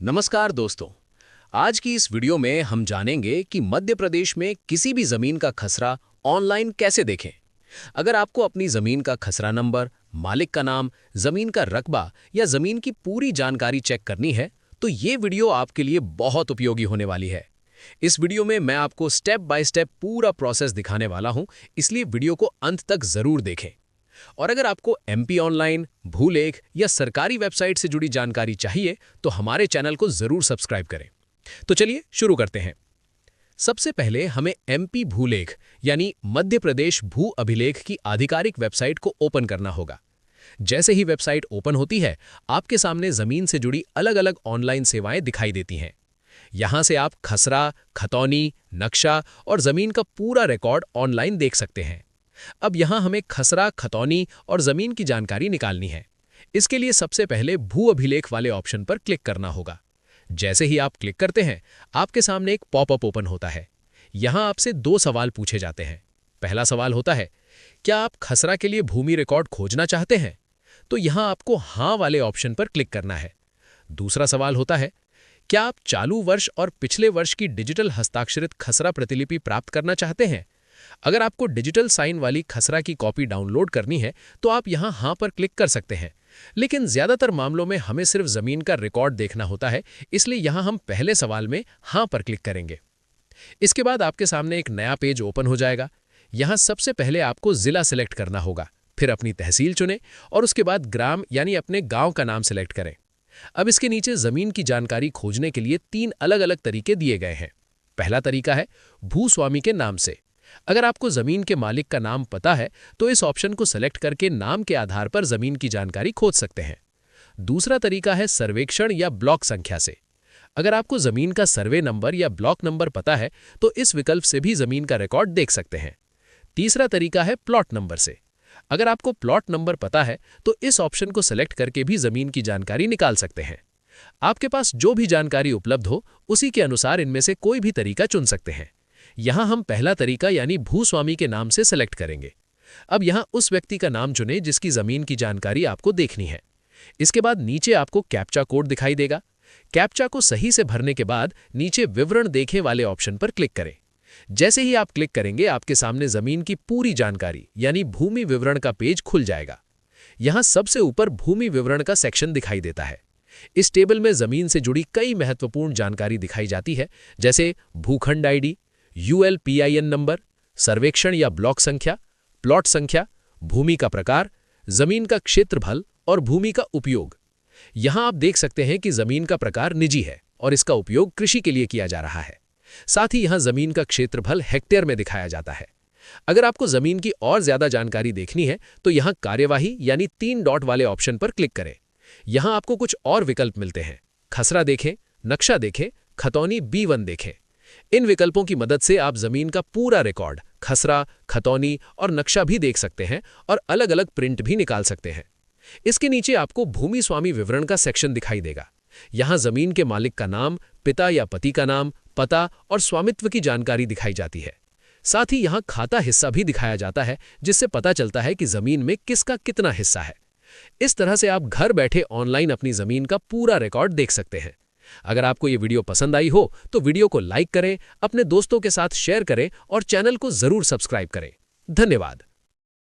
नमस्कार दोस्तों। आज की इस वीडियो में हम जानेंगे कि मध्य प्रदेश में किसी भी जमीन का खसरा ऑनलाइन कैसे देखें। अगर आपको अपनी जमीन का खसरा नंबर, मालिक का नाम, जमीन का रकबा या जमीन की पूरी जानकारी चेक करनी है तो ये वीडियो आपके लिए बहुत उपयोगी होने वाली है। इस वीडियो में मैं आपको स्टेप बाय स्टेप पूरा प्रोसेस दिखाने वाला हूं, इसलिए वीडियो को अंत तक जरूर देखें। और अगर आपको एमपी ऑनलाइन, भूलेख या सरकारी वेबसाइट से जुड़ी जानकारी चाहिए तो हमारे चैनल को जरूर सब्सक्राइब करें। तो चलिए शुरू करते हैं। सबसे पहले हमें एमपी भूलेख यानी मध्य प्रदेश भू अभिलेख की आधिकारिक वेबसाइट को ओपन करना होगा। जैसे ही वेबसाइट ओपन होती है, आपके सामने जमीन से जुड़ी अलग-अलग ऑनलाइन सेवाएं दिखाई देती हैं। यहां से आप खसरा, खतौनी, नक्शा और जमीन का पूरा रिकॉर्ड ऑनलाइन देख सकते हैं। अब यहां हमें खसरा, खतौनी और जमीन की जानकारी निकालनी है। इसके लिए सबसे पहले भू अभिलेख वाले ऑप्शन पर क्लिक करना होगा। जैसे ही आप क्लिक करते हैं, आपके सामने एक पॉपअप ओपन होता है। यहां आपसे 2 सवाल पूछे जाते हैं। पहला सवाल होता है, क्या आप खसरा के लिए भूमि रिकॉर्ड खोजना चाहते हैं? तो यहां आपको हां वाले ऑप्शन पर क्लिक करना है। दूसरा सवाल होता है, क्या आप चालू वर्ष और पिछले वर्ष की डिजिटल हस्ताक्षरित खसरा प्रतिलिपि प्राप्त करना चाहते हैं? अगर आपको डिजिटल साइन वाली खसरा की कॉपी डाउनलोड करनी है तो आप यहां हां पर क्लिक कर सकते हैं। लेकिन ज्यादातर मामलों में हमें सिर्फ जमीन का रिकॉर्ड देखना होता है, इसलिए यहां हम पहले सवाल में हां पर क्लिक करेंगे। इसके बाद आपके सामने एक नया पेज ओपन हो जाएगा। यहां सबसे पहले आपको जिला सिलेक्ट करना होगा, फिर अपनी तहसील चुनें और उसके बाद ग्राम यानी अपने गांव का नाम सिलेक्ट करें। अब इसके नीचे जमीन की जानकारी खोजने के लिए 3 अलग-अलग तरीके दिए गए हैं। पहला तरीका है भूस्वामी के नाम से। अगर आपको जमीन के मालिक का नाम पता है तो इस ऑप्शन को सेलेक्ट करके नाम के आधार पर जमीन की जानकारी खोज सकते हैं। दूसरा तरीका है सर्वेक्षण या ब्लॉक संख्या से। अगर आपको जमीन का सर्वे नंबर या ब्लॉक नंबर पता है तो इस विकल्प से भी जमीन का रिकॉर्ड देख सकते हैं। तीसरा तरीका है प्लॉट नंबर से। अगर आपको प्लॉट नंबर पता है तो इस ऑप्शन को सेलेक्ट करके भी जमीन की जानकारी निकाल सकते हैं। आपके पास जो भी जानकारी उपलब्ध हो उसी के अनुसार इनमें से कोई भी तरीका चुन सकते हैं। यहां हम पहला तरीका यानी भूस्वामी के नाम से सेलेक्ट करेंगे। अब यहां उस व्यक्ति का नाम चुनें जिसकी जमीन की जानकारी आपको देखनी है। इसके बाद नीचे आपको कैप्चा कोड दिखाई देगा। कैप्चा को सही से भरने के बाद नीचे विवरण देखें वाले ऑप्शन पर क्लिक करें। जैसे ही आप क्लिक करेंगे, आपके सामने जमीन की पूरी जानकारी यानी भूमि विवरण का पेज खुल जाएगा। यहां सबसे ऊपर भूमि विवरण का सेक्शन दिखाई देता है। इस टेबल में जमीन से जुड़ी कई महत्वपूर्ण जानकारी दिखाई जाती है, जैसे भूखंड आईडी, ULPIN नंबर, सर्वेक्षण या ब्लॉक संख्या, प्लॉट संख्या, भूमि का प्रकार, जमीन का क्षेत्रफल और भूमि का उपयोग। यहां आप देख सकते हैं कि जमीन का प्रकार निजी है और इसका उपयोग कृषि के लिए किया जा रहा है। साथ ही यहां जमीन का क्षेत्रफल हेक्टेयर में दिखाया जाता है। अगर आपको जमीन की और ज्यादा जानकारी देखनी है तो यहां कार्यवाही यानी 3 डॉट वाले ऑप्शन पर क्लिक करें। यहां आपको कुछ और विकल्प मिलते हैं। खसरा देखें, नक्शा देखें, खतौनी B1 देखें। इन विकल्पों की मदद से आप जमीन का पूरा रिकॉर्ड, खसरा, खतौनी और नक्शा भी देख सकते हैं और अलग-अलग प्रिंट भी निकाल सकते हैं। इसके नीचे आपको भूमि स्वामी विवरण का सेक्शन दिखाई देगा। यहां जमीन के मालिक का नाम, पिता या पति का नाम, पता और स्वामित्व की जानकारी दिखाई जाती है। साथ ही यहां खाता हिस्सा भी दिखाया जाता है, जिससे पता चलता है कि जमीन में किसका कितना हिस्सा है। इस तरह से आप घर बैठे ऑनलाइन अपनी जमीन का पूरा रिकॉर्ड देख सकते हैं। अगर आपको ये वीडियो पसंद आई हो तो वीडियो को लाइक करें, अपने दोस्तों के साथ शेयर करें और चैनल को जरूर सब्सक्राइब करें। धन्यवाद।